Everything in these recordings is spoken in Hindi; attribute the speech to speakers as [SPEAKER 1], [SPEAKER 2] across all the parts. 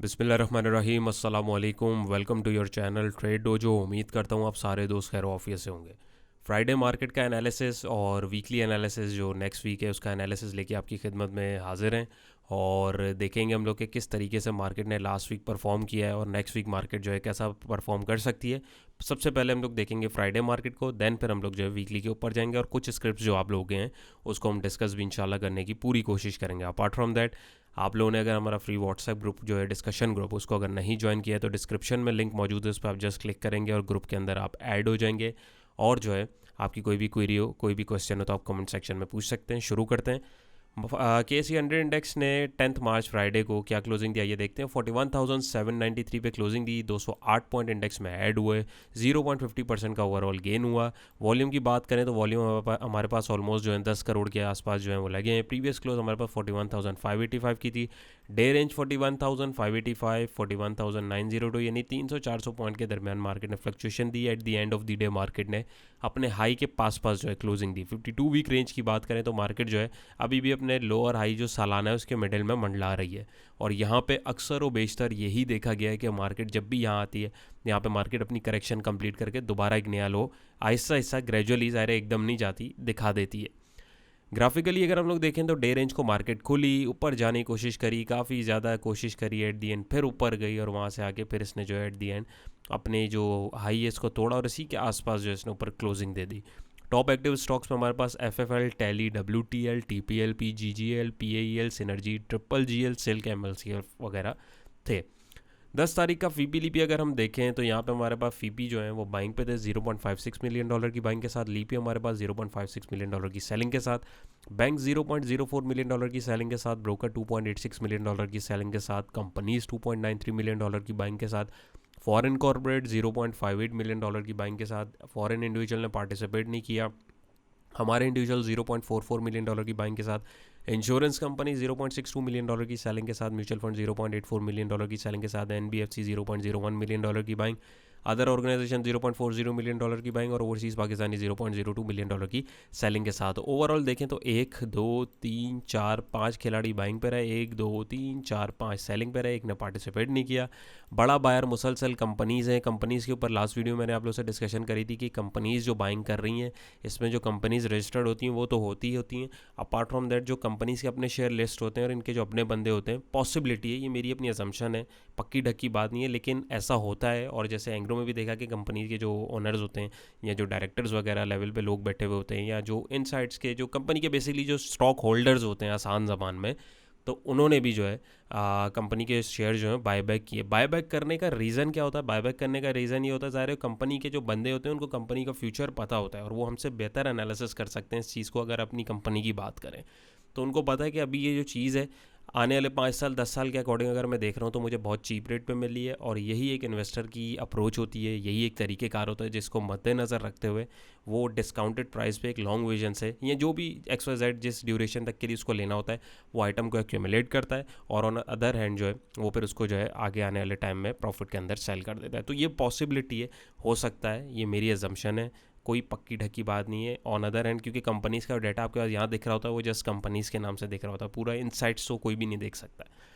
[SPEAKER 1] बिस्मिल्लाहिर्रहमानिर्रहीम अस्सलाम वालेकुम। Welcome to your channel Trade Dojo. उम्मीद करता हूँ आप सारे दोस्त खैर ऑफिस से होंगे। फ्राइडे मार्केट का एनालिसिस और वीकली एनालिसिस जो नेक्स्ट वीक है उसका एनालिसिस लेके आपकी खिदमत में हाजिर हैं। और देखेंगे हम लोग कि किस तरीके से मार्केट ने लास्ट वीक परफॉर्म किया है और नेक्स्ट वीक मार्केट जो है कैसा परफॉर्म कर सकती है। सबसे पहले हम लोग देखेंगे फ्राइडे मार्केट को, देन फिर हम लोग जो है वीकली के ऊपर जाएंगे और कुछ स्क्रिप्ट जो आप लोग हैं उसको हम डिस्कस भी इंशाल्लाह करने की पूरी कोशिश करेंगे। अपार्ट फ्रॉम दैट, आप लोगों ने अगर हमारा फ्री व्हाट्सएप ग्रुप जो है डिस्कशन ग्रुप उसको अगर नहीं ज्वाइन किया है तो डिस्क्रिप्शन में लिंक मौजूद है, उस पर आप जस्ट क्लिक करेंगे और ग्रुप के अंदर आप ऐड हो जाएंगे। और जो है आपकी कोई भी क्वेरी हो, कोई भी क्वेश्चन हो तो आप कमेंट सेक्शन में पूछ सकते हैं। शुरू करते हैं। KC 100 इंडेक्स ने 10 मार्च फ्राइडे को क्या क्लोजिंग दिया ये देखते हैं। 41,793 पे क्लोजिंग दी, 208 पॉइंट इंडेक्स में ऐड हुए, 0.50% का ओवरऑल गेन हुआ। वॉल्यूम की बात करें तो वॉल्यूम हमारे पास ऑलमोस्ट जो है 10 करोड़ के आसपास जो है वो लगे हैं। प्रीवियस क्लोज हमारे पास 41,585 की थी। डे रेंज 41,585, 41,902, यानी 300-400 पॉइंट के दरमियान मार्केट ने fluctuation the. At the end of the day market ने अपने हाई के पास जो है क्लोजिंग दी। 52 वीक रेंज की बात करें तो मार्केट जो है अभी भी अपने लोअर हाई जो सालाना है उसके मिडिल में मंडला रही है। और यहाँ पे अक्सर व बेशतर यही देखा गया है कि मार्केट जब भी यहाँ आती है, यहाँ पे मार्केट अपनी करेक्शन कंप्लीट करके दोबारा एक नया लो आहिस्ता आहिस्ता ग्रेजुअली, ज़ाहिर एकदम नहीं जाती, दिखा देती है। ग्राफिकली अगर हम लोग देखें तो डे रेंज को मार्केट खुली, ऊपर जाने की कोशिश करी, काफ़ी ज़्यादा कोशिश करी, एट दी एंड फिर ऊपर गई और वहाँ से आके फिर इसने जो है एट दी एंड अपने जो हाई है इसको तोड़ा और इसी के आसपास जो इसने ऊपर क्लोजिंग दे दी। टॉप एक्टिव स्टॉक्स में हमारे पास FFL, tally, WTL, TPLP, GGL, PAEL, synergy, triple GL, silk, MLCL वगैरह थे। 10 तारीख का फीपी लीपी अगर हम देखें तो यहाँ पे हमारे पास फीपी जो है वो बाइंग पे थे $0.56 मिलियन की बाइंग के साथ, लीपी हमारे पास $0.56 मिलियन की सेलिंग के साथ, बैंक $0.04 मिलियन की सेलिंग के साथ, ब्रोकर $2.86 मिलियन की सेलिंग के साथ, कंपनीज $2.93 मिलियन की बाइंग के साथ, फॉरेन कॉर्पोरेट $0.58 मिलियन की बाइंग के साथ। फॉरेन इंडिविजुअल ने पार्टिसिपेट नहीं किया। हमारे इंडिविजुअल $0.44 मिलियन की बाइंग के साथ, इंश्योरेंस कंपनी $0.62 मिलियन की सेलिंग के साथ, म्यूचुअल फंड $0.84 मिलियन की सेलिंग के साथ, NBFC $0.01 मिलियन की बाइंग, अदर ऑर्गेनाइजेशन $0.40 मिलियन की बाइंग और ओवरसीज़ पाकिस्तानी $0.02 मिलियन की सेलिंग के साथ। ओवरऑल देखें तो 1 2 3 4 5 खिलाड़ी बाइंग पर है, 1 2 3 4 5 सेलिंग पर है, एक ने पार्टिसिपेट नहीं किया। बड़ा बायर मुसलसल कंपनीज़ हैं। कंपनीज़ के ऊपर लास्ट वीडियो मैंने आप लोग से डिस्कशन करी थी कि कंपनीज़ जो बाइंग कर रही हैं इसमें जो कंपनीज़ रजिस्टर्ड होती हैं वो तो होती ही होती हैं। अपार्ट फ्रॉम दैट जो कंपनीज़ के अपने शेयर लिस्ट होते हैं और इनके जो अपने बंदे होते हैं, पॉसिबिलिटी है, ये मेरी अपनी असम्पशन है, पक्की ढक्की बात नहीं है, लेकिन ऐसा होता है। और जैसे एंग्रो में भी देखा कि कंपनी के जो ओनर्स होते हैं या जो डायरेक्टर्स वगैरह लेवल पे लोग बैठे हुए होते हैं या जो इनसाइड्स के जो कंपनी के बेसिकली जो स्टॉक होल्डर्स होते हैं आसान ज़बान में, तो उन्होंने भी जो है कंपनी के शेयर जो है बायबैक किए। बायबैक करने का रीज़न क्या होता है? बायबैक करने का रीज़न ये होता है, ज़ाहिर है कंपनी के जो बंदे होते हैं उनको कंपनी का फ्यूचर पता होता है और वो हमसे बेहतर एनालिसिस कर सकते हैं इस चीज़ को। अगर अपनी कंपनी की बात करें तो उनको पता है कि अभी ये जो चीज़ है आने वाले 5 साल 10 साल के अकॉर्डिंग अगर मैं देख रहा हूँ तो मुझे बहुत चीप रेट पे मिल रही है। और यही एक इन्वेस्टर की अप्रोच होती है, यही एक तरीक़ेकार होता है जिसको मद्देनज़र रखते हुए वो डिस्काउंटेड प्राइस पे एक लॉन्ग विजन से या जो भी XYZ जिस ड्यूरेशन तक के लिए उसको लेना होता है वो आइटम को एक्यूमुलेट करता है और ऑन अदर हैंड जो है वो फिर उसको जो है आगे आने वाले टाइम में प्रॉफिट के अंदर सेल कर देता है। तो ये पॉसिबिलिटी है, हो सकता है, ये मेरी एजम्पशन है, कोई पक्की ढकी बात नहीं है। ऑन अदर हैंड क्योंकि कंपनीज़ का डाटा आपके पास यहाँ दिख रहा होता है वो जस्ट कंपनीज़ के नाम से दिख रहा होता है, पूरा इनसाइट्स तो कोई भी नहीं देख सकता है।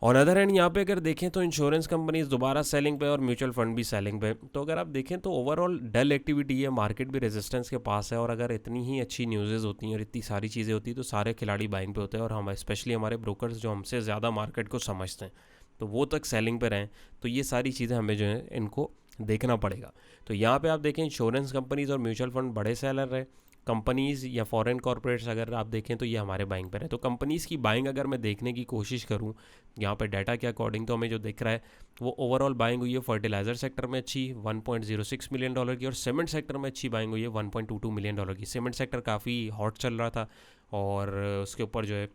[SPEAKER 1] ऑन अदर हैंड यहाँ पे अगर देखें तो इंश्योरेंस कंपनीज दोबारा सेलिंग पे और म्यूचुअल फंड भी सेलिंग पे। तो अगर आप देखें तो ओवरऑल डल एक्टिविटी है, मार्केट भी रेजिस्टेंस के पास है। और अगर इतनी ही अच्छी न्यूज़ेज़ होती हैं और इतनी सारी चीज़ें होती हैं तो सारे खिलाड़ी बाइंग पे होते हैं और हम स्पेशली हमारे ब्रोकर्स जो हमसे ज़्यादा मार्केट को समझते हैं तो वो तक सेलिंग पे रहें। तो ये सारी चीज़ें हमें जो है इनको देखना पड़ेगा। तो यहाँ पे आप देखें इंश्योरेंस कंपनीज और म्यूचुअल फंड बड़े सेलर रहे। कंपनीज़ या फॉरेन कॉर्पोरेट्स अगर आप देखें तो ये हमारे बाइंग पर है। तो कंपनीज़ की बाइंग अगर मैं देखने की कोशिश करूँ यहाँ पे डाटा के अकॉर्डिंग तो हमें जो दिख रहा है वो ओवरऑल बाइंग हुई है फर्टिलाइज़र सेक्टर में अच्छी $1.06 मिलियन की और सीमेंट सेक्टर में अच्छी बाइंग हुई है $1.22 मिलियन की। सीमेंट सेक्टर काफ़ी हॉट चल रहा था और उसके ऊपर जो है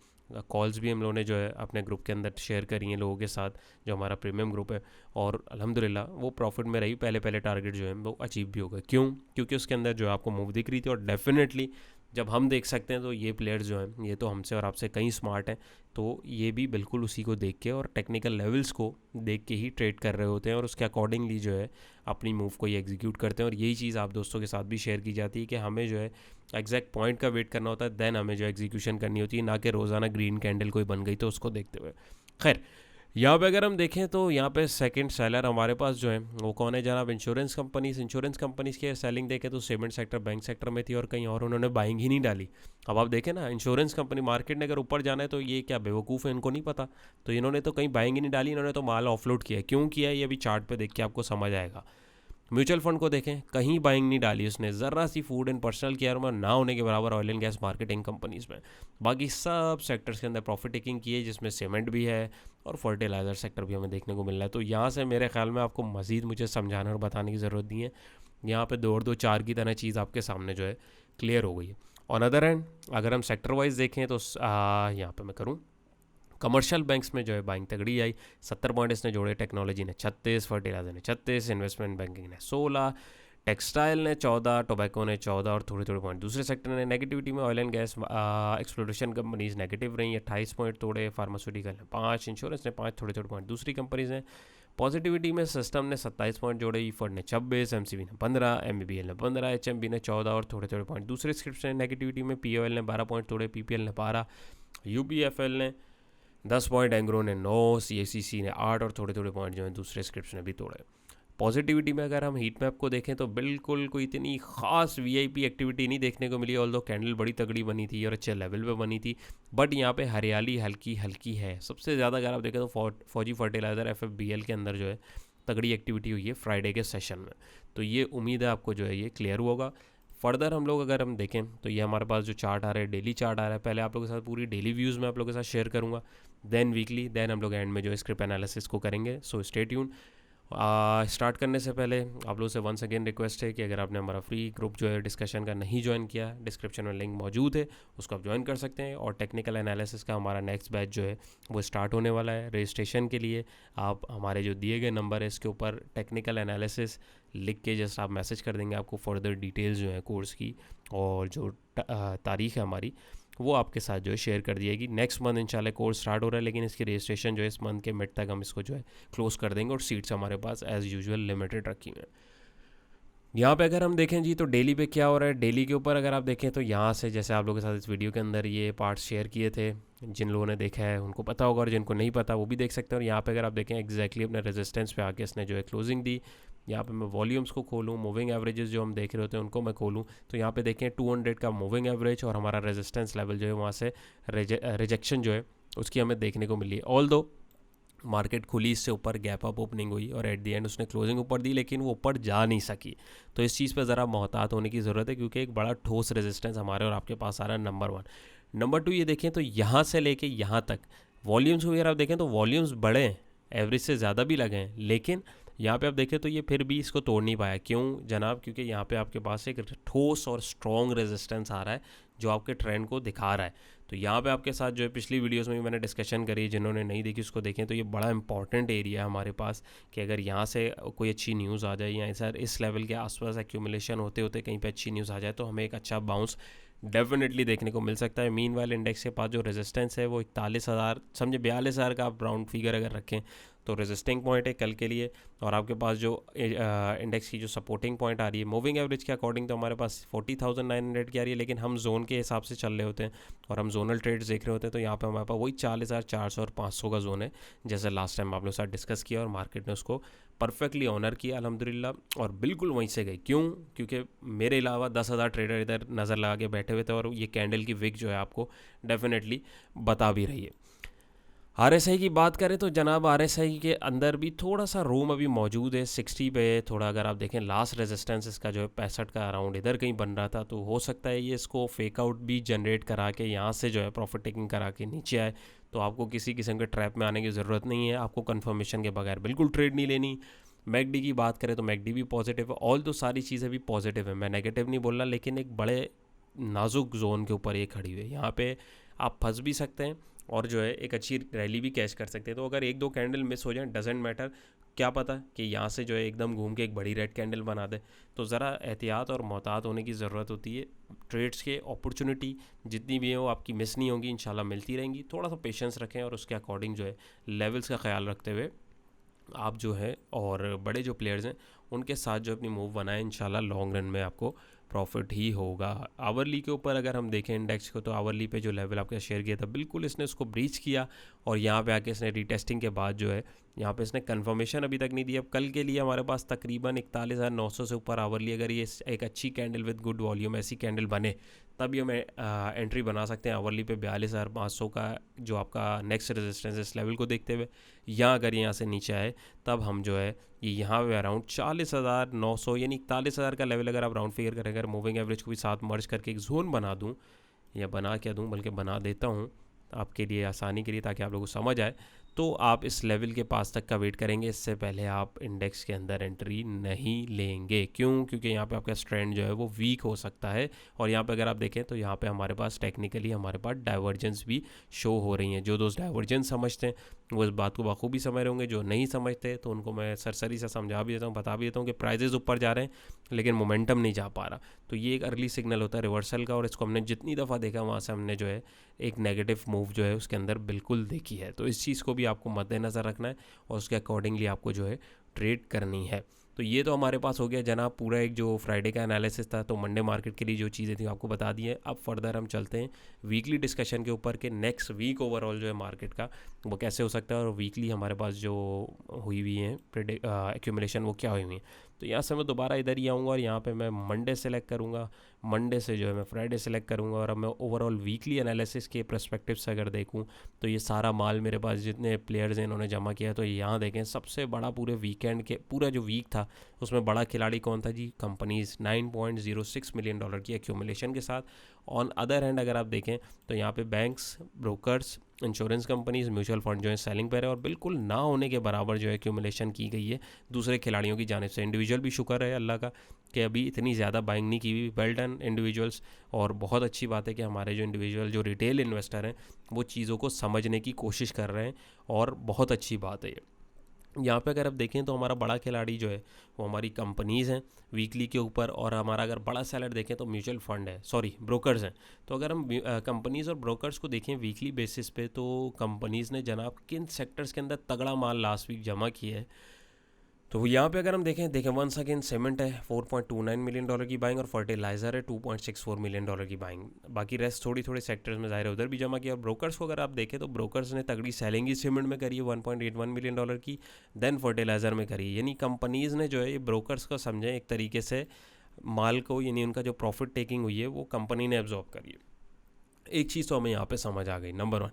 [SPEAKER 1] कॉल्स भी हम लोगों ने जो है अपने ग्रुप के अंदर शेयर करी हैं लोगों के साथ, जो हमारा प्रीमियम ग्रुप है। और अल्हम्दुलिल्लाह वो प्रॉफिट में रही, पहले पहले टारगेट जो है वो अचीव भी हो गए। क्यों? क्योंकि उसके अंदर जो है आपको मूव दिख रही थी। और डेफिनेटली जब हम देख सकते हैं तो ये प्लेयर्स जो हैं ये तो हमसे और आपसे कहीं स्मार्ट हैं, तो ये भी बिल्कुल उसी को देख के और टेक्निकल लेवल्स को देख के ही ट्रेड कर रहे होते हैं और उसके अकॉर्डिंगली जो है अपनी मूव को ये एग्जीक्यूट करते हैं। और यही चीज़ आप दोस्तों के साथ भी शेयर की जाती है कि हमें जो है एग्जैक्ट पॉइंट का वेट करना होता है, देन हमें जो एग्जीक्यूशन करनी होती है, ना कि रोज़ाना ग्रीन कैंडल कोई बन गई तो उसको देखते हुए। खैर, यहाँ पे अगर हम देखें तो यहाँ पे सेकंड सेलर हमारे पास जो है वो कौन है जनाब, इंश्योरेंस कंपनीज की सेलिंग देखें तो सीमेंट सेक्टर, बैंक सेक्टर में थी और कहीं और उन्होंने बाइंग ही नहीं डाली। अब आप देखें ना, इंश्योरेंस कंपनी मार्केट ने अगर ऊपर जाना है तो ये क्या बेवकूफ़ है, इनको नहीं पता। तो इन्होंने तो कहीं बाइंग ही नहीं डाली, इन्होंने तो माल ऑफलोड किया। क्यों किया ये अभी चार्ट पे देख के आपको समझ आएगा। म्यूचुअल फंड को देखें, कहीं बाइंग नहीं डाली उसने, ज़रा sea food and personal care में ना होने के बराबर oil and gas marketing companies में। बाकी सब सेक्टर्स के अंदर प्रॉफिट टेकिंग की है, जिसमें सीमेंट भी है और फर्टिलाइज़र सेक्टर भी हमें देखने को मिल रहा है। तो यहाँ से मेरे ख्याल में आपको मज़ीद मुझे समझाने और बताने की ज़रूरत नहीं है। यहाँ पे 2 और 2 4 की तरह चीज़ आपके सामने जो है क्लियर हो गई है। ऑन अदर हैंड अगर हम सेक्टर वाइज देखें तो यहाँ पे मैं करूँ, कमर्शियल बैंक्स में जो है बाइंग तगड़ी आई, 70 पॉइंट इसने जोड़े, टेक्नोलॉजी ने 36, फर्टिलाइजर ने 36, इन्वेस्टमेंट बैंकिंग ने 16, टेक्सटाइल ने 14, टोबैको ने 14 और थोड़े थोड़े पॉइंट दूसरे सेक्टर ने। नेगेटिविटी में oil and gas exploration companies negative रही, 28 पॉइंट तोड़े, फार्मास्यूटिकल ने 5, इंश्योरेंस ने 5, थोड़े थोड़े पॉइंट दूसरी कंपनीज ने। पॉजिटिविटी में सिस्टम ने 27 पॉइंट जोड़े, ई फंड ने 26, एमसीबी ने 15, एमबीबीएल ने 15, एचएमबी ने 14 और थोड़े थोड़े पॉइंट दूसरे स्क्रिप्ट ने। नेगेटिविटी में पीओएल ने 12 पॉइंट तोड़े, पीपीएल ने 12, यूबीएफएल ने 10 पॉइंट, एंग्रो ने 9, सीएसीसी ने 8 और थोड़े थोड़े पॉइंट जो हैं दूसरे स्क्रिप्ट ने भी तोड़े। पॉजिटिविटी में अगर हम हीट मैप को देखें तो बिल्कुल कोई इतनी खास वीआईपी एक्टिविटी नहीं देखने को मिली, ऑल्दो कैंडल बड़ी तगड़ी बनी थी और अच्छे लेवल पे बनी थी। बट यहाँ पे हरियाली हल्की हल्की है। सबसे ज़्यादा अगर आप देखें तो फौजी फर्टिलाइज़र एफएफबीएल के अंदर जो है तगड़ी एक्टिविटी हुई है फ्राइडे के सेशन में। तो ये उम्मीद है आपको जो है ये क्लियर होगा। फर्दर हम लोग अगर हम देखें तो ये हमारे पास जो चार्ट आ रहा है, डेली चार्ट आ रहा है। पहले आप लोगों के साथ पूरी डेली व्यूज़ में आप लोगों के साथ शेयर करूँगा, देन वीकली, देन हम लोग एंड में जो है स्क्रिप्ट एनालिसिस को करेंगे। So stay tune. स्टार्ट करने से पहले आप लोगों से वंस अगेन रिक्वेस्ट है कि अगर आपने हमारा फ्री ग्रुप जो है डिस्कशन का नहीं ज्वाइन किया, डिस्क्रिप्शन में लिंक मौजूद है, उसको आप ज्वाइन कर सकते हैं। और टेक्निकल एनालिसिस का हमारा नेक्स्ट बैच जो है वो स्टार्ट होने वाला है। रजिस्ट्रेशन के लिए आप हमारे जो दिए गए नंबर है इसके ऊपर टेक्निकल एनालिसिस लिख के जस्ट आप मैसेज कर देंगे, आपको फर्दर डिटेल्स जो है कोर्स की और जो तारीख है हमारी वो आपके साथ जो है शेयर कर दी जाएगी। नेक्स्ट मंथ इंशाल्लाह कोर्स स्टार्ट हो रहा है, लेकिन इसकी रजिस्ट्रेशन जो है इस मंथ के मिड तक हम इसको जो है क्लोज कर देंगे और सीट्स हमारे पास एज़ यूजुअल लिमिटेड रखी हुई हैं। यहाँ पे अगर हम देखें जी तो डेली पे क्या हो रहा है, डेली के ऊपर अगर आप देखें तो यहाँ से जैसे आप लोगों के साथ इस वीडियो के अंदर ये पार्ट्स शेयर किए थे, जिन लोगों ने देखा है उनको पता होगा और जिनको नहीं पता वो भी देख सकते हैं। और यहाँ पे अगर आप देखें एग्जैक्टली अपने रेजिस्टेंस पे आके इसने जो है क्लोजिंग दी। यहाँ पे मैं वॉल्यूम्स को खोलूँ, मूविंग एवरेजेस जो हम देख रहे होते हैं उनको मैं खोलूँ, तो यहाँ पे देखें 200 का मूविंग एवरेज और हमारा रेजिस्टेंस लेवल जो है वहाँ से रिजेक्शन जो है उसकी हमें देखने को मिली है। ऑल दो मार्केट खुली इससे ऊपर, गैप अप ओपनिंग हुई और एट द एंड उसने क्लोजिंग ऊपर दी, लेकिन वो ऊपर जा नहीं सकी। तो इस चीज़ पे ज़रा मोहतात होने की ज़रूरत है, क्योंकि एक बड़ा ठोस रेजिस्टेंस हमारे और आपके पास आ रहा है, नंबर 1। नंबर 2 ये देखें तो यहाँ से लेके यहाँ तक वॉल्यूम्स वगैरह आप देखें तो वॉल्यूम्स बड़े हैं, एवरेज से ज़्यादा भी लगे हैं, लेकिन यहाँ पे आप देखें तो ये फिर भी इसको तोड़ नहीं पाया। क्यों जनाब? क्योंकि यहाँ पे आपके पास एक ठोस और स्ट्रॉन्ग रेजिस्टेंस आ रहा है जो आपके ट्रेंड को दिखा रहा है। तो यहाँ पे आपके साथ जो है पिछली वीडियोस में भी मैंने डिस्कशन करी, जिन्होंने नहीं देखी उसको देखें। तो ये बड़ा इंपॉर्टेंट एरिया है हमारे पास कि अगर यहाँ से कोई अच्छी न्यूज़ आ जाए या सर इस लेवल के आसपास एक्यूमुलेशन होते होते कहीं पे अच्छी न्यूज़ आ जाए तो हमें एक अच्छा बाउंस डेफिनेटली देखने को मिल सकता है। मीन वाइल इंडेक्स के पास जो रेजिस्टेंस है वो 41,000 समझे 42,000 का आप राउंड फिगर अगर रखें तो रेजिस्टिंग पॉइंट है कल के लिए। और आपके पास जो इंडेक्स की जो सपोर्टिंग पॉइंट आ रही है मूविंग एवरेज के अकॉर्डिंग तो हमारे पास 40,900 की आ रही है, लेकिन हम जोन के हिसाब से चल रहे होते हैं और हम जोनल ट्रेड्स देख रहे होते हैं। तो यहाँ पे हमारे पास वही 40,400 और 500 का जोन है, जैसे लास्ट टाइम आप लोग साथ डिस्कस किया और मार्केट ने उसको परफेक्टली ऑनर किया अल्हम्दुलिल्लाह, और बिल्कुल वहीं से गई। क्यों? क्योंकि मेरे अलावा 10,000 ट्रेडर इधर नज़र लगा के बैठे हुए थे और ये कैंडल की विक जो है आपको डेफिनेटली बता भी रही है। आरएसआई की बात करें तो जनाब आरएसआई के अंदर भी थोड़ा सा रूम अभी मौजूद है 60 पे। थोड़ा अगर आप देखें लास्ट रेजिस्टेंस इसका जो है 65 का अराउंड इधर कहीं बन रहा था, तो हो सकता है ये इसको फेक आउट भी जनरेट करा के यहाँ से जो है प्रॉफिट टेकिंग करा के नीचे आए। तो आपको किसी किस्म के ट्रैप में आने की ज़रूरत नहीं है, आपको कन्फर्मेशन के बगैर बिल्कुल ट्रेड नहीं लेनी। मैकडी की बात करें तो मैकडी भी पॉजिटिव है, ऑल तो सारी चीज़ें भी पॉजिटिव है, मैं नेगेटिव नहीं बोल रहा, लेकिन एक बड़े नाजुक जोन के ऊपर ये खड़ी हुई है। यहाँ पे आप फंस भी सकते हैं और जो है एक अच्छी रैली भी कैच कर सकते हैं। तो अगर एक दो कैंडल मिस हो जाए डजेंट मैटर, क्या पता कि यहाँ से जो है एकदम घूम के एक बड़ी रेड कैंडल बना दे। तो ज़रा एहतियात और मोहतात होने की ज़रूरत होती है। ट्रेड्स के अपॉर्चुनिटी जितनी भी है वो आपकी मिस नहीं होंगी, इंशाल्लाह मिलती रहेंगी। थोड़ा सा पेशेंस रखें और उसके अकॉर्डिंग जो है लेवल्स का ख्याल रखते हुए आप जो है और बड़े जो प्लेयर्स हैं उनके साथ जो अपनी मूव बनाएं, इंशाल्लाह लॉन्ग रन में आपको प्रॉफिट ही होगा। आवरली के ऊपर अगर हम देखें इंडेक्स को, तो आवरली पे जो लेवल आपका शेयर किया था बिल्कुल इसने उसको ब्रीच किया और यहाँ पे आके इसने रीटेस्टिंग के बाद जो है यहाँ पे इसने कंफर्मेशन अभी तक नहीं दी। अब कल के लिए हमारे पास तकरीबन 41,900 से ऊपर आवरली, अगर ये एक अच्छी कैंडल विद गुड वॉल्यूम ऐसी कैंडल बने तब ये हमें एंट्री बना सकते हैं आवरली पे 42,500 का जो आपका नेक्स्ट रेजिस्टेंस इस लेवल को देखते हुए। या अगर यहाँ से नीचे आए तब हम जो है ये यहाँ पे अराउंड 40,900 यानी 41,000 का लेवल अगर आप राउंड फिगर करें, अगर मूविंग एवरेज को भी साथ मर्ज करके एक जोन बना दूँ, या बना क्या दूँ बल्कि बना देता हूँ आपके लिए आसानी के लिए ताकि आप लोगों को समझ आए, तो आप इस लेवल के पास तक का वेट करेंगे। इससे पहले आप इंडेक्स के अंदर एंट्री नहीं लेंगे। क्यों? क्योंकि यहाँ पे आपका स्ट्रेंड जो है वो वीक हो सकता है। और यहाँ पे अगर आप देखें तो यहाँ पे हमारे पास टेक्निकली हमारे पास डाइवर्जेंस भी शो हो रही हैं। जो दोस्त डाइवर्जेंस समझते हैं वो इस बात को बखूबी समझ रहे होंगे, जो नहीं समझते तो उनको मैं सरसरी से समझा भी देता हूँ, बता भी देता हूँ कि प्राइजेज़ ऊपर जा रहे हैं लेकिन मोमेंटम नहीं जा पा रहा। तो ये एक अर्ली सिग्नल होता है रिवर्सल का, और इसको हमने जितनी दफ़ा देखा वहाँ से हमने जो है एक नेगेटिव मूव जो है उसके अंदर बिल्कुल देखी है। तो इस चीज़ को भी आपको मद्देनज़र रखना है और उसके अकॉर्डिंगली आपको जो है ट्रेड करनी है। तो ये तो हमारे पास हो गया जनाब पूरा एक जो फ्राइडे का एनालिसिस था, तो मंडे मार्केट के लिए जो चीज़ें थी आपको बता दी है। अब फर्दर हम चलते हैं वीकली डिस्कशन के ऊपर कि नेक्स्ट वीक ओवरऑल जो है मार्केट का वो कैसे हो सकता है, और वीकली हमारे पास जो हुई हुई है एक्यूमुलेशन वो क्या हुई हुई है। तो यहाँ से मैं दोबारा इधर ही आऊँगा और यहाँ पे मैं मंडे सेलेक्ट करूँगा, मंडे से जो है मैं फ्राइडे सेलेक्ट करूँगा। और अब मैं ओवरऑल वीकली एनालिसिस के पर्सपेक्टिव से अगर देखूँ तो ये सारा माल मेरे पास जितने प्लेयर्स हैं इन्होंने जमा किया। तो यहाँ देखें सबसे बड़ा पूरे वीकेंड के पूरा जो वीक था उसमें बड़ा खिलाड़ी कौन था जी? कंपनीज़, $9.06 मिलियन की एक्यूमुलेशन के साथ। ऑन अदर हैंड अगर आप देखें तो यहाँ पे banks, brokers, insurance companies, mutual fund जो है सेलिंग पर है, और बिल्कुल ना होने के बराबर जो है एक्यूमुलेशन की गई है दूसरे खिलाड़ियों की जानिब से। इंडिविजुअल भी शुक्र है अल्लाह का कि अभी इतनी ज़्यादा बाइंग नहीं की हुई। Well done individuals. और बहुत अच्छी बात है कि हमारे जो इंडिविजुअल जो रिटेल इन्वेस्टर हैं वो चीज़ों को समझने की कोशिश कर रहे हैं, और बहुत अच्छी बात है ये। यहाँ पे अगर आप देखें तो हमारा बड़ा खिलाड़ी जो है वो हमारी कंपनीज़ हैं वीकली के ऊपर, और हमारा अगर बड़ा सेलर देखें तो म्यूचुअल फंड है, सॉरी ब्रोकर्स हैं। तो अगर हम कंपनीज़ और ब्रोकर्स को देखें वीकली बेसिस पे, तो कंपनीज़ ने जनाब किन सेक्टर्स के अंदर तगड़ा माल लास्ट वीक जमा किया है, तो यहाँ पे अगर हम देखें वंस अगेन सीमेंट है $4.29 मिलियन की बाइंग, और फर्टिलाइज़र है $2.64 मिलियन की बाइंग। बाकी रेस्ट थोड़ी थोड़ी सेक्टर्स में ज़ाहिर उधर भी जमा किया। और ब्रोकर्स को अगर आप देखें तो ब्रोकर्स ने तगड़ी सेलिंग ही सीमेंट में करी है $1.81 मिलियन की, देन फर्टिलाइज़र में करी है। यानी कंपनीज़ ने जो है ये ब्रोकर्स को समझें एक तरीके से माल को, यानी उनका जो प्रॉफिट टेकिंग हुई है वो कंपनी ने एब्जॉर्ब करी है। एक चीज़ तो हमें यहाँ पे समझ आ गई, नंबर 1।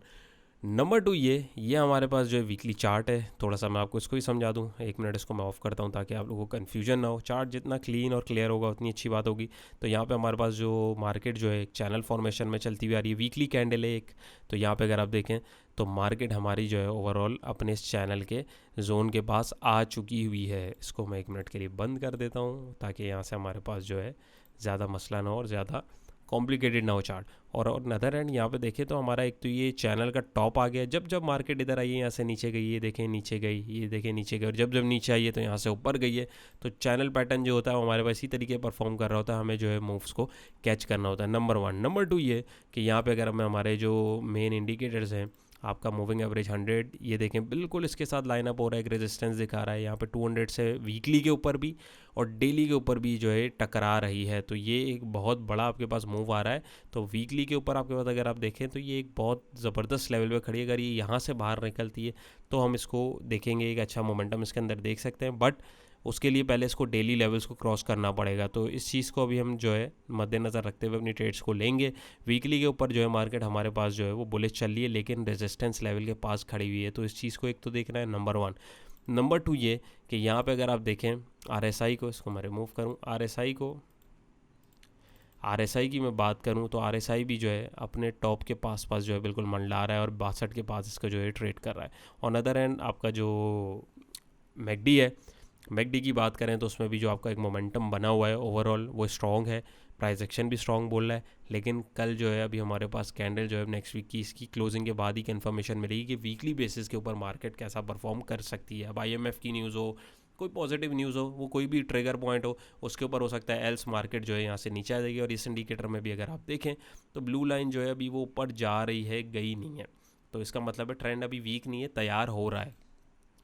[SPEAKER 1] नंबर 2 ये हमारे पास जो है वीकली चार्ट है। थोड़ा सा मैं आपको इसको ही समझा दूं, 1 मिनट इसको मैं ऑफ़ करता हूं ताकि आप लोगों को कन्फ्यूजन ना हो। चार्ट जितना क्लीन और क्लियर होगा उतनी अच्छी बात होगी। तो यहाँ पे हमारे पास जो मार्केट जो है एक चैनल फॉर्मेशन में चलती हुई आ रही है, वीकली कैंडल है एक। तो यहाँ पे अगर आप देखें तो मार्केट हमारी जो है ओवरऑल अपने इस चैनल के जोन के पास आ चुकी हुई है। इसको मैं 1 मिनट के लिए बंद कर देता हूँ ताकि यहाँ से हमारे पास जो है ज़्यादा मसला ना हो और ज़्यादा कॉम्प्लिकेटेड ना हो चार्ट। और नदर एंड यहाँ पे देखें तो हमारा एक तो ये चैनल का टॉप आ गया। जब जब मार्केट इधर आई है यहाँ से नीचे गई, ये देखें नीचे गई, ये देखें नीचे गई, और जब जब नीचे आई है तो यहाँ से ऊपर गई है। तो चैनल पैटर्न जो होता है वो हमारे पास इसी तरीके परफॉर्म कर रहा होता है, हमें जो है मूव्स को कैच करना होता है। नंबर 1। नंबर 2 ये कि यहाँ पे अगर हमें हमारे जो मेन इंडिकेटर्स हैं, आपका मूविंग एवरेज 100, ये देखें बिल्कुल इसके साथ लाइन अप हो रहा है, एक रेजिस्टेंस दिखा रहा है यहाँ पे 200 से वीकली के ऊपर भी और डेली के ऊपर भी जो है टकरा रही है। तो ये एक बहुत बड़ा आपके पास मूव आ रहा है। तो वीकली के ऊपर आपके पास अगर आप देखें तो ये एक बहुत ज़बरदस्त लेवल पे खड़ी है। अगर ये यहाँ से बाहर निकलती है तो हम इसको देखेंगे, एक अच्छा मोमेंटम इसके अंदर देख सकते हैं, बट उसके लिए पहले इसको डेली लेवल्स को क्रॉस करना पड़ेगा। तो इस चीज़ को अभी हम जो है मद्देनज़र रखते हुए अपनी ट्रेड्स को लेंगे। वीकली के ऊपर जो है मार्केट हमारे पास जो है वो बुलिश चल रही है लेकिन रेजिस्टेंस लेवल के पास खड़ी हुई है। तो इस चीज़ को एक तो देखना है, नंबर 1। नंबर 2 ये कि यहाँ पे अगर आप देखें RSI को, इसको मैं रिमूव करूँ, RSI की मैं बात करूं तो RSI भी जो है अपने टॉप के पास जो है बिल्कुल मंडला रहा है और 62 के पास इसका जो है ट्रेड कर रहा है। ऑन अदर एंड आपका जो मैकडी है, मैकडी की बात करें तो उसमें भी जो आपका एक मोमेंटम बना हुआ है ओवरऑल वो स्ट्रॉन्ग है, प्राइस एक्शन भी स्ट्रॉन्ग बोल रहा है। लेकिन कल जो है अभी हमारे पास कैंडल जो है नेक्स्ट वीक की इसकी क्लोजिंग के बाद ही कंफर्मेशन मिलेगी कि वीकली बेसिस के ऊपर मार्केट कैसा परफॉर्म कर सकती है। अब IMF की न्यूज़ हो, कोई पॉजिटिव न्यूज़ हो, वो कोई भी ट्रिगर पॉइंट हो, उसके ऊपर हो सकता है एल्स मार्केट जो है यहाँ से नीचे आ जाएगी। और इस इंडिकेटर में भी अगर आप देखें तो ब्लू लाइन जो है अभी वो ऊपर जा रही है, गई नहीं है। तो इसका मतलब है ट्रेंड अभी वीक नहीं है, तैयार हो रहा है।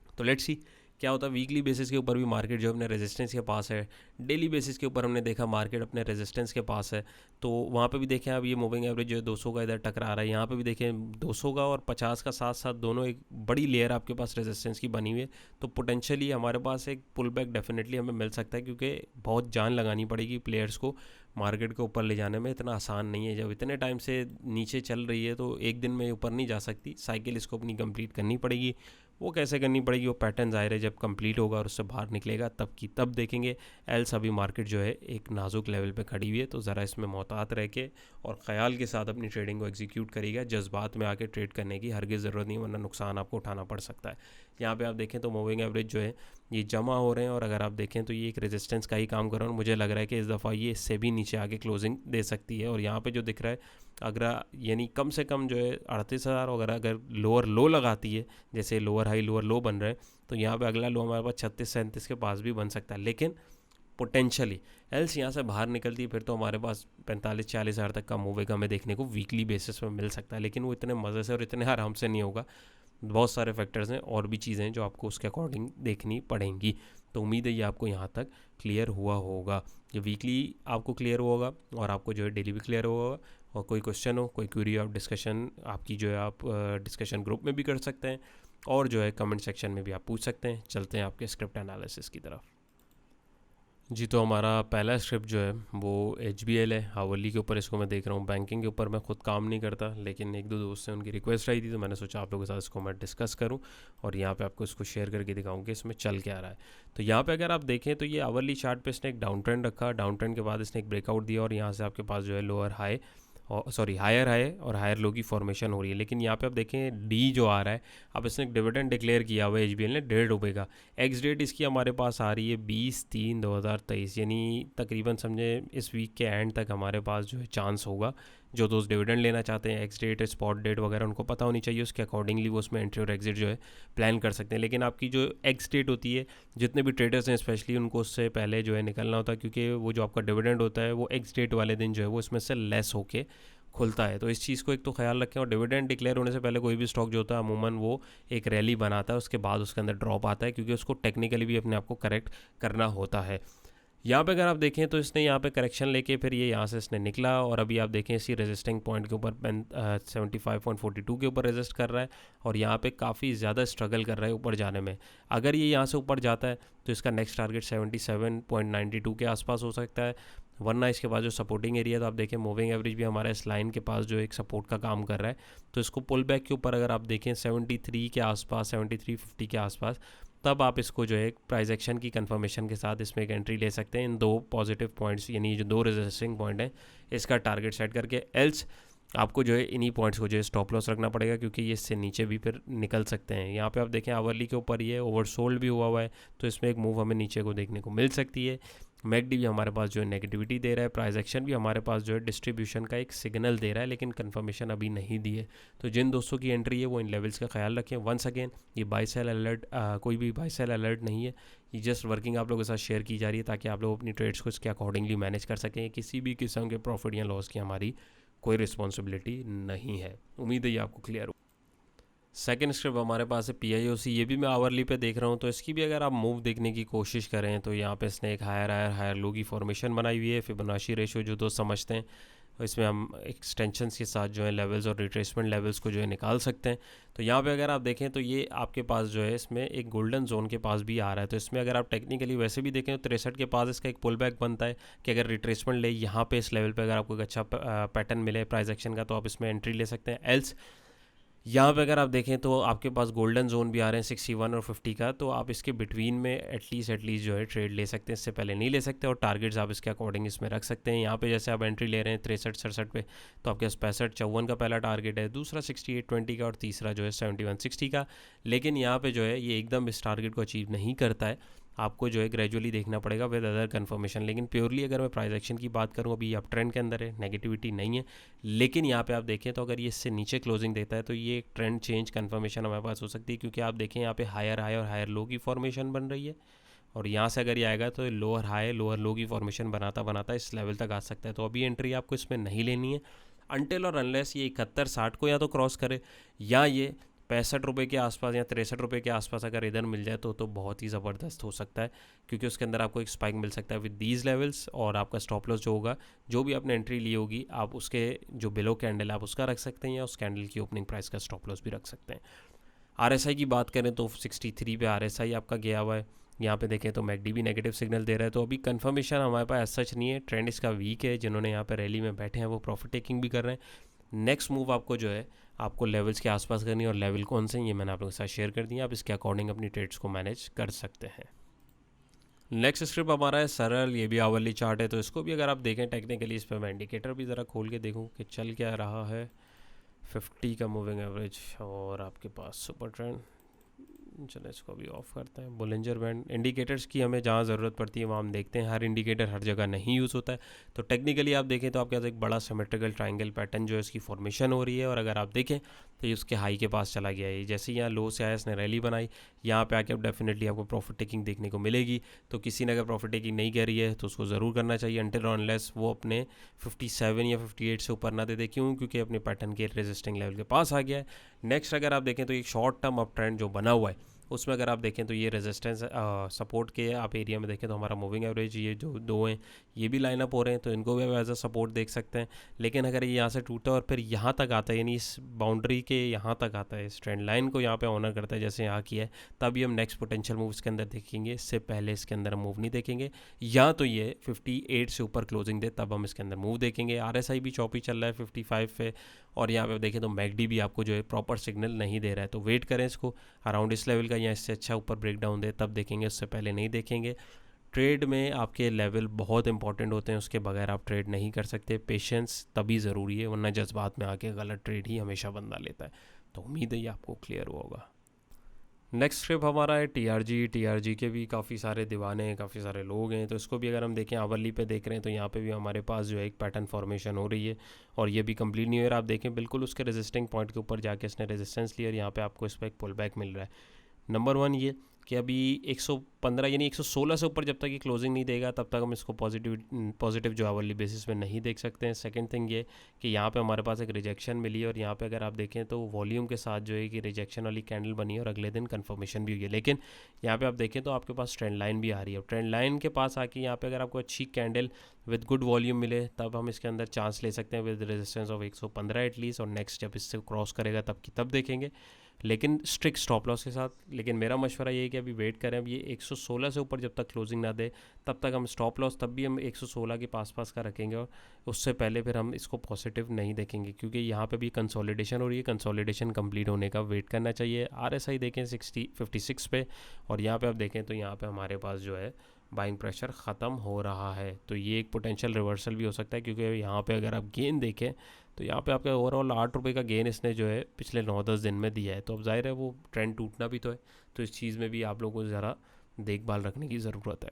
[SPEAKER 1] तो लेट्स सी क्या होता है वीकली बेसिस के ऊपर भी मार्केट जो अपने रेजिस्टेंस के पास है, डेली बेसिस के ऊपर हमने देखा मार्केट अपने रेजिस्टेंस के पास है, तो वहाँ पे भी देखें अब ये मूविंग एवरेज जो है 200 का इधर टकरा रहा है, यहाँ पे भी देखें 200 का और 50 का साथ साथ दोनों एक बड़ी लेयर आपके पास रेजिस्टेंस की बनी हुई है। तो पोटेंशियली हमारे पास एक पुल बैक डेफिनेटली हमें मिल सकता है, क्योंकि बहुत जान लगानी पड़ेगी प्लेयर्स को मार्केट के ऊपर ले जाने में, इतना आसान नहीं है। जब इतने टाइम से नीचे चल रही है तो एक दिन में ऊपर नहीं जा सकती, साइकिल इसको अपनी कंप्लीट करनी पड़ेगी। वो कैसे करनी पड़ेगी, वो पैटर्न ज़ाहिर है जब कंप्लीट होगा और उससे बाहर निकलेगा तब की तब देखेंगे। एल्स अभी मार्केट जो है एक नाजुक लेवल पे खड़ी हुई है, तो ज़रा इसमें मोहतात रह के और ख़याल के साथ अपनी ट्रेडिंग को एग्जीक्यूट करिएगा। जज्बात में आके ट्रेड करने की हरगिज़ ज़रूरत नहीं, वरना नुकसान आपको उठाना पड़ सकता है। यहाँ पे आप देखें तो मूविंग एवरेज जो है ये जमा हो रहे हैं, और अगर आप देखें तो ये एक रेजिस्टेंस का ही काम कर रहा है, और मुझे लग रहा है कि इस दफ़ा ये इससे भी नीचे आके क्लोजिंग दे सकती है। और यहाँ पे जो दिख रहा है अगर यानी कम से कम जो है 38,000 अगर लोअर लो लगाती है, जैसे लोअर हाई लोअर लो बन रहा है, तो यहाँ पे अगला लो हमारे पास 36-37 के पास भी बन सकता है, लेकिन पोटेंशली एल्स यहाँ से बाहर निकलती है फिर तो हमारे पास 45-40 हज़ार तक का मूव एक हमें देखने को वीकली बेसिस पे मिल सकता है। लेकिन वो इतने मज़े से और इतने आराम से नहीं होगा, बहुत सारे फैक्टर्स हैं और भी चीज़ें हैं जो आपको उसके अकॉर्डिंग देखनी पड़ेंगी। तो उम्मीद है ये आपको यहाँ तक क्लियर हुआ होगा, ये वीकली आपको क्लियर हुआ होगा और आपको जो है डेली भी क्लियर हुआ होगा। और कोई क्वेश्चन हो, कोई क्वेरी आप डिस्कशन आपकी जो है आप डिस्कशन ग्रुप में भी कर सकते हैं, और जो है कमेंट सेक्शन में भी आप पूछ सकते हैं। चलते हैं आपके स्क्रिप्ट एनालिसिस की तरफ। जी, तो हमारा पहला स्क्रिप्ट जो है वो HBL है, हावरली के ऊपर इसको मैं देख रहा हूँ। बैंकिंग के ऊपर मैं खुद काम नहीं करता, लेकिन एक दो दोस्त से उनकी रिक्वेस्ट आई थी, तो मैंने सोचा आप लोगों के साथ इसको मैं डिस्कस करूँ और यहाँ पे आपको इसको शेयर करके दिखाऊँ कि इसमें चल क्या रहा है। तो यहाँ पे अगर आप देखें तो ये हावरली चार्ट पे इसने एक डाउन ट्रेंड रखा, डाउन ट्रेंड के बाद इसने एक ब्रेकआउट दिया और यहाँ से आपके पास जो है लोअर हाई और सॉरी हायर हाई और हायर लो की फॉर्मेशन हो रही है। लेकिन यहाँ पे आप देखें डी जो आ रहा है, अब इसने एक डिविडेंड डिक्लेयर किया हुआ है HBL ने ₹1.5 का। एक्स डेट इसकी हमारे पास आ रही है 20/3/2023, यानी तकरीबन समझे इस वीक के एंड तक हमारे पास जो है चांस होगा। जो दोस्त डिविडेंड लेना चाहते हैं, एक्स डेट स्पॉट डेट वगैरह उनको पता होनी चाहिए, उसके अकॉर्डिंगली वो उसमें एंट्री और एग्जिट जो है प्लान कर सकते हैं। लेकिन आपकी जो एक्स डेट होती है, जितने भी ट्रेडर्स हैं स्पेशली उनको उससे पहले जो है निकलना होता है, क्योंकि वो जो आपका डिविडेंड होता है वो एक्स डेट वाले दिन जो है वो इसमें से लेस होके खुलता है। तो इस चीज़ को एक तो ख्याल रखें। और डिविडेंड डिक्लेयर होने से पहले कोई भी स्टॉक जो होता है अमूमन वो एक रैली बनाता है, उसके बाद उसके अंदर ड्रॉप आता है, क्योंकि उसको टेक्निकली भी अपने आप को करेक्ट करना होता है। यहाँ पे अगर आप देखें तो इसने यहाँ पे करेक्शन लेके फिर ये यहाँ से इसने निकला, और अभी आप देखें इसी रेजिस्टिंग पॉइंट के ऊपर 75.42 के ऊपर रेजिस्ट कर रहा है, और यहाँ पे काफ़ी ज़्यादा स्ट्रगल कर रहा है ऊपर जाने में। अगर ये यहाँ से ऊपर जाता है तो इसका नेक्स्ट टारगेट 77.92 के आसपास हो सकता है, वरना इसके बाद जो सपोर्टिंग एरिया, तो आप देखें मूविंग एवरेज भी हमारा इस लाइन के पास जो एक सपोर्ट का काम कर रहा है। तो इसको पुल बैक के ऊपर अगर आप देखें 73 के आसपास, 73.50 के आसपास, तब आप इसको जो है प्राइस एक्शन की कंफर्मेशन के साथ इसमें एक एंट्री ले सकते हैं इन दो पॉजिटिव पॉइंट्स, यानी जो दो रेजिस्टिंग पॉइंट हैं इसका टारगेट सेट करके। एल्स आपको जो है इन्हीं पॉइंट्स को जो है स्टॉप लॉस रखना पड़ेगा, क्योंकि ये इससे नीचे भी फिर निकल सकते हैं। यहाँ पे आप देखें आवरली के ऊपर ये ओवरसोल्ड भी हुआ है, तो इसमें एक मूव हमें नीचे को देखने को मिल सकती है। मैकडी भी हमारे पास जो है नेगेटिविटी दे रहा है, प्राइस एक्शन भी हमारे पास जो है डिस्ट्रीब्यूशन का एक सिग्नल दे रहा है, लेकिन कंफर्मेशन अभी नहीं दी है। तो जिन दोस्तों की एंट्री है वो इन लेवल्स का ख्याल रखें। वंस अगेन ये बाय सेल अलर्ट कोई भी बाय सेल अलर्ट नहीं है, ये जस्ट वर्किंग आप लोगों के साथ शेयर की जा रही है ताकि आप लोग अपनी ट्रेड्स को इसके अकॉर्डिंगली मैनेज कर सकें। किसी भी किस्म के प्रॉफिट या लॉस की हमारी कोई रिस्पॉन्सिबिलिटी नहीं है। उम्मीद है ये आपको क्लियर हो। सेकेंड स्क्रिप्ट हमारे पास है PIOC, ये भी मैं आवरली पे देख रहा हूँ, तो इसकी भी अगर आप मूव देखने की कोशिश करें तो यहाँ पे इसने एक हायर लो की फॉर्मेशन बनाई हुई है। फिबोनाची रेशियो जो दोस्त समझते हैं, इसमें हम एक्सटेंशंस के साथ जो है लेवल्स और रिट्रेसमेंट लेवल्स को जो है निकाल सकते हैं। तो यहाँ पे अगर आप देखें तो ये आपके पास जो है इसमें एक गोल्डन जोन के पास भी आ रहा है। तो इसमें अगर आप टेक्निकली वैसे भी देखें तो 63 के पास इसका एक पुल बैक बनता है कि अगर रिट्रेसमेंट ले यहाँ पे इस लेवल पे अगर आपको एक अच्छा पैटर्न मिले प्राइस एक्शन का, तो आप इसमें एंट्री ले सकते हैं। एल्स यहाँ पे अगर आप देखें तो आपके पास गोल्डन जोन भी आ रहे हैं 61 और 50 का, तो आप इसके बिटवीन में एटलीस्ट जो है ट्रेड ले सकते हैं, इससे पहले नहीं ले सकते। और टारगेट्स आप इसके अकॉर्डिंग इसमें रख सकते हैं। यहाँ पे जैसे आप एंट्री ले रहे हैं 63-67 पे, तो आपके पास 65-54 का पहला टारगेट है, दूसरा 68-20 का, और तीसरा जो है 71-60 का। लेकिन यहाँ पे जो है ये एकदम इस टारगेट को अचीव नहीं करता है, आपको जो है ग्रेजुअली देखना पड़ेगा विद अदर कन्फर्मेशन। लेकिन प्योरली अगर मैं प्राइस एक्शन की बात करूँ, अभी अप ट्रेंड के अंदर है, नेगेटिविटी नहीं है। लेकिन यहाँ पे आप देखें तो अगर ये इससे नीचे क्लोजिंग देता है तो ये एक ट्रेंड चेंज कन्फर्मेशन हमारे पास हो सकती है, क्योंकि आप देखें यहाँ पे हायर हाई और हायर लो की फॉर्मेशन बन रही है, और यहाँ से अगर ये आएगा तो लोअर हाई लोअर लो की फॉर्मेशन बनाता बनाता इस लेवल तक आ सकता है। तो अभी एंट्री आपको इसमें नहीं लेनी है अनटिल और अनलेस ये 71-60 को या तो क्रॉस करे, या ये ₹65 के आसपास या ₹63 के आसपास अगर इधर मिल जाए तो बहुत ही ज़बरदस्त हो सकता है, क्योंकि उसके अंदर आपको एक स्पाइक मिल सकता है विद दीज लेवल्स। और आपका स्टॉप लॉस जो होगा, जो भी आपने एंट्री ली होगी, आप उसके जो बिलो कैंडल आप उसका रख सकते हैं या उस कैंडल की ओपनिंग प्राइस का स्टॉप लॉस भी रख सकते हैं। RSI की बात करें तो 63 पे RSI आपका गया हुआ है। यहाँ पे देखें तो मैकडी भी नेगेटिव सिग्नल दे रहा है, तो अभी कंफर्मेशन हमारे पास एज सच नहीं है। ट्रेंड इसका वीक है, जिन्होंने यहाँ पे रैली में बैठे हैं वो प्रॉफिट टेकिंग भी कर रहे हैं। नेक्स्ट मूव आपको जो है आपको लेवल्स के आसपास करनी है, और लेवल कौन से हैं ये मैंने आप लोगों के साथ शेयर कर दिया। आप इसके अकॉर्डिंग अपनी ट्रेड्स को मैनेज कर सकते हैं। नेक्स्ट स्क्रिप्ट हमारा है सरल, ये भी आवरली चार्ट है, तो इसको भी अगर आप देखें टेक्निकली, इस पर मैं इंडिकेटर भी ज़रा खोल के देखूँ कि चल क्या रहा है। 50 का मूविंग एवरेज और आपके पास सुपर ट्रेंड, चलो इसको भी ऑफ करते हैं। बोलिंजर बैंड, इंडिकेटर्स की हमें जहाँ ज़रूरत पड़ती है वहाँ हम देखते हैं, हर इंडिकेटर हर जगह नहीं यूज़ होता है। तो टेक्निकली आप देखें तो आपके पास एक बड़ा सिमेट्रिकल ट्रायंगल पैटर्न जो है इसकी फॉर्मेशन हो रही है, और अगर आप देखें तो ये उसके हाई के पास चला गया है। जैसे यहाँ लो से आया, इसने रैली बनाई, यहाँ पे आके अब डेफिनेटली आपको प्रॉफिट टेकिंग देखने को मिलेगी। तो किसी ने अगर प्रॉफिट टेकिंग नहीं करी है तो उसको ज़रूर करना चाहिए, अनटिल और अनलेस वो अपने 57 या 58 से ऊपर ना दे दे। क्यों? क्योंकि अपने पैटर्न के रेजिस्टिंग लेवल के पास आ गया है। नेक्स्ट अगर आप देखें तो एक शॉर्ट टर्म अप ट्रेंड जो बना हुआ है, उसमें अगर आप देखें तो ये रेजिस्टेंस सपोर्ट के आप एरिया में देखें तो हमारा मूविंग एवरेज ये जो दो हैं ये भी लाइन अप हो रहे हैं, तो इनको भी एज अ सपोर्ट देख सकते हैं। लेकिन अगर ये यहाँ से टूटा और फिर यहाँ तक आता है, यानी इस बाउंड्री के यहाँ तक आता है, इस ट्रेंड लाइन को यहाँ पे ऑनर करता है जैसे यहाँ किया है, तभी हम नेक्स्ट पोटेंशियल मूव इसके अंदर देखेंगे। इससे पहले इसके अंदर मूव नहीं देखेंगे, या तो ये 58 से ऊपर क्लोजिंग दे तब हम इसके अंदर मूव देखेंगे। RSI भी चौपी चल रहा है 55 पे, और यहाँ पे देखें तो मैकडी भी आपको जो है प्रॉपर सिग्नल नहीं दे रहा है। तो वेट करें इसको अराउंड इस लेवल का, या इससे अच्छा ऊपर ब्रेकडाउन दे तब देखेंगे, उससे पहले नहीं देखेंगे। ट्रेड में आपके लेवल बहुत इंपॉर्टेंट होते हैं, उसके बगैर आप ट्रेड नहीं कर सकते। पेशेंस तभी ज़रूरी है, वरना जज्बात में आके गलत ट्रेड ही हमेशा बंदा लेता है। तो उम्मीद है ये आपको क्लियर हुआ होगा। नेक्स्ट स्क्रिप्ट हमारा है TRG के भी काफ़ी सारे दीवाने हैं, काफ़ी सारे लोग हैं। तो इसको भी अगर हम देखें आवरली पे देख रहे हैं तो यहाँ पे भी हमारे पास जो है एक पैटर्न फॉर्मेशन हो रही है, और ये भी कंप्लीट नहीं हो रहा। आप देखें बिल्कुल उसके रेजिस्टिंग पॉइंट के ऊपर जाके इसने रेजिस्टेंस लिया, और यहाँ पे आपको इस पर एक पुल बैक मिल रहा है। नंबर वन ये कि अभी 115 यानी 116 से ऊपर जब तक ये क्लोजिंग नहीं देगा तब तक हम इसको पॉजिटिव जो आवरली बेसिस में नहीं देख सकते हैं। सेकंड थिंग ये कि यहाँ पे हमारे पास एक रिजेक्शन मिली है, और यहाँ पे अगर आप देखें तो वॉल्यूम के साथ जो है कि रिजेक्शन वाली कैंडल बनी है और अगले दिन कंफर्मेशन भी हुई है। लेकिन यहाँ पे आप देखें तो आपके पास ट्रेंड लाइन भी आ रही है। ट्रेंड लाइन के पास आके यहाँ पे अगर आपको अच्छी कैंडल विद गुड वॉल्यूम मिले तब हम इसके अंदर चांस ले सकते हैं विद रेजिस्टेंस ऑफ 115 एटलीस्ट, और नेक्स्ट जब इससे क्रॉस करेगा तब की तब देखेंगे, लेकिन स्ट्रिक्ट स्टॉप लॉस के साथ। लेकिन मेरा मशवरा ये है कि अभी वेट करें, अब ये 116 से ऊपर जब तक क्लोजिंग ना दे तब तक हम स्टॉप लॉस तब भी हम 116 के पास का रखेंगे, और उससे पहले फिर हम इसको पॉजिटिव नहीं देखेंगे, क्योंकि यहाँ पे भी कंसोलिडेशन हो रही है। कंसोलिडेशन कंप्लीट होने का वेट करना चाहिए। RSI देखें 56 पे, और यहाँ पे आप देखें तो यहाँ पे हमारे पास जो है बाइंग प्रेशर ख़त्म हो रहा है। तो ये एक पोटेंशियल रिवर्सल भी हो सकता है, क्योंकि यहाँ पे अगर आप गेन देखें तो यहाँ पे आपका ओवरऑल ₹8 का गेन इसने जो है पिछले 9-10 दिन में दिया है। तो अब जाहिर है वो ट्रेंड टूटना भी तो है, तो इस चीज़ में भी आप लोगों को ज़रा देखभाल रखने की ज़रूरत है।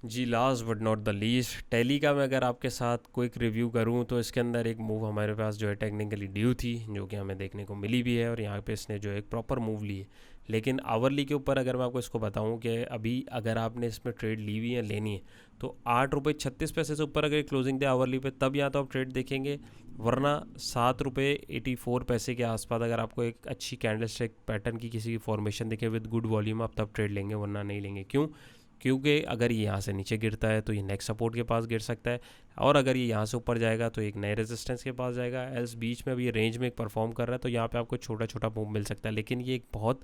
[SPEAKER 1] जी last but not the least, tally का मैं अगर आपके साथ क्विक रिव्यू करूं तो इसके अंदर एक मूव हमारे पास जो है टेक्निकली ड्यू थी, जो कि हमें देखने को मिली भी है, और यहाँ पे इसने जो है एक प्रॉपर मूव ली है। लेकिन आवरली के ऊपर अगर मैं आपको इसको बताऊं कि अभी अगर आपने इसमें ट्रेड ली हुई है लेनी है तो ₹8.36 से ऊपर अगर क्लोजिंग दे आवरली पे तब या तो आप ट्रेड देखेंगे, वरना ₹7.84 के आसपास अगर आपको एक अच्छी कैंडलस्टिक पैटर्न की किसी की फॉर्मेशन दिखे विद गुड वॉल्यूम आप तब ट्रेड लेंगे, वरना नहीं लेंगे। क्यों? क्योंकि अगर ये यहाँ से नीचे गिरता है तो ये नेक्स्ट सपोर्ट के पास गिर सकता है, और अगर ये यहाँ से ऊपर जाएगा तो एक नए रेजिस्टेंस के पास जाएगा। एल्स बीच में अभी ये रेंज में एक परफॉर्म कर रहा है, तो यहाँ पे आपको छोटा छोटा मूव मिल सकता है। लेकिन ये एक बहुत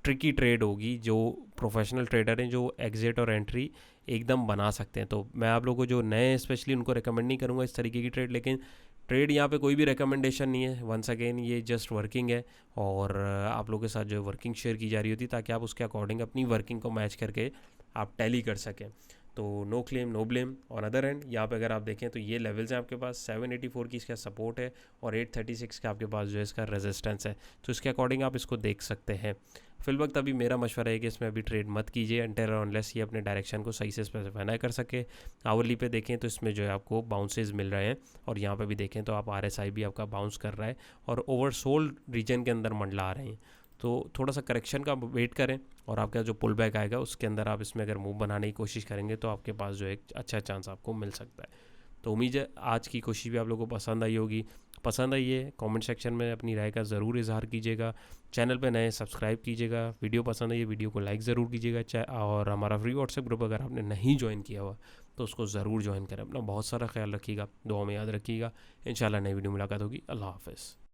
[SPEAKER 1] ट्रिकी ट्रेड होगी, जो प्रोफेशनल ट्रेडर हैं जो एग्जिट और एंट्री एकदम बना सकते हैं। तो मैं आप लोगों को जो नए स्पेशली उनको रिकमेंड नहीं करूँगा इस तरीके की ट्रेड। लेकिन ट्रेड यहाँ पे कोई भी रिकमेंडेशन नहीं है, वंस अगेन ये जस्ट वर्किंग है, और आप लोगों के साथ जो है वर्किंग शेयर की जा रही होती है ताकि आप उसके अकॉर्डिंग अपनी वर्किंग को मैच करके आप टैली कर सकें। तो no claim no blame. On other end यहाँ पे अगर आप देखें तो ये लेवल्स हैं आपके पास, 784 की इसका सपोर्ट है और 836 का आपके पास जो है इसका रेजिस्टेंस है। तो इसके अकॉर्डिंग आप इसको देख सकते हैं। फिल वक्त अभी मेरा मशवरा है कि इसमें अभी ट्रेड मत कीजिए अनटिल अनलेस ये अपने डायरेक्शन को सही से स्पेसिफाई ना कर सके। आवरली पे देखें तो इसमें जो है आपको बाउंसेस मिल रहे हैं, और यहाँ पे भी देखें तो आप RSI भी आपका बाउंस कर रहा है और ओवरसोल्ड रीजन के अंदर मंडला रहे हैं। तो थोड़ा सा करेक्शन का वेट करें, और आपका जो पुल बैक आएगा उसके अंदर आप इसमें अगर मूव बनाने की कोशिश करेंगे तो आपके पास जो एक अच्छा चांस आपको मिल सकता है। तो उम्मीद है आज की कोशिश भी आप लोगों को पसंद आई होगी। पसंद आई है कमेंट सेक्शन में अपनी राय का ज़रूर इजहार कीजिएगा। चैनल पे नए सब्सक्राइब कीजिएगा। वीडियो पसंद आई है वीडियो को लाइक ज़रूर कीजिएगा। और हमारा फ्री व्हाट्सएप ग्रुप अगर आपने नहीं ज्वाइन किया हुआ तो उसको ज़रूर ज्वाइन करें। अपना बहुत सारा ख्याल रखिएगा, दुआ में याद रखिएगा। इंशाल्लाह नई वीडियो मुलाकात होगी। अल्लाह हाफ़िज़।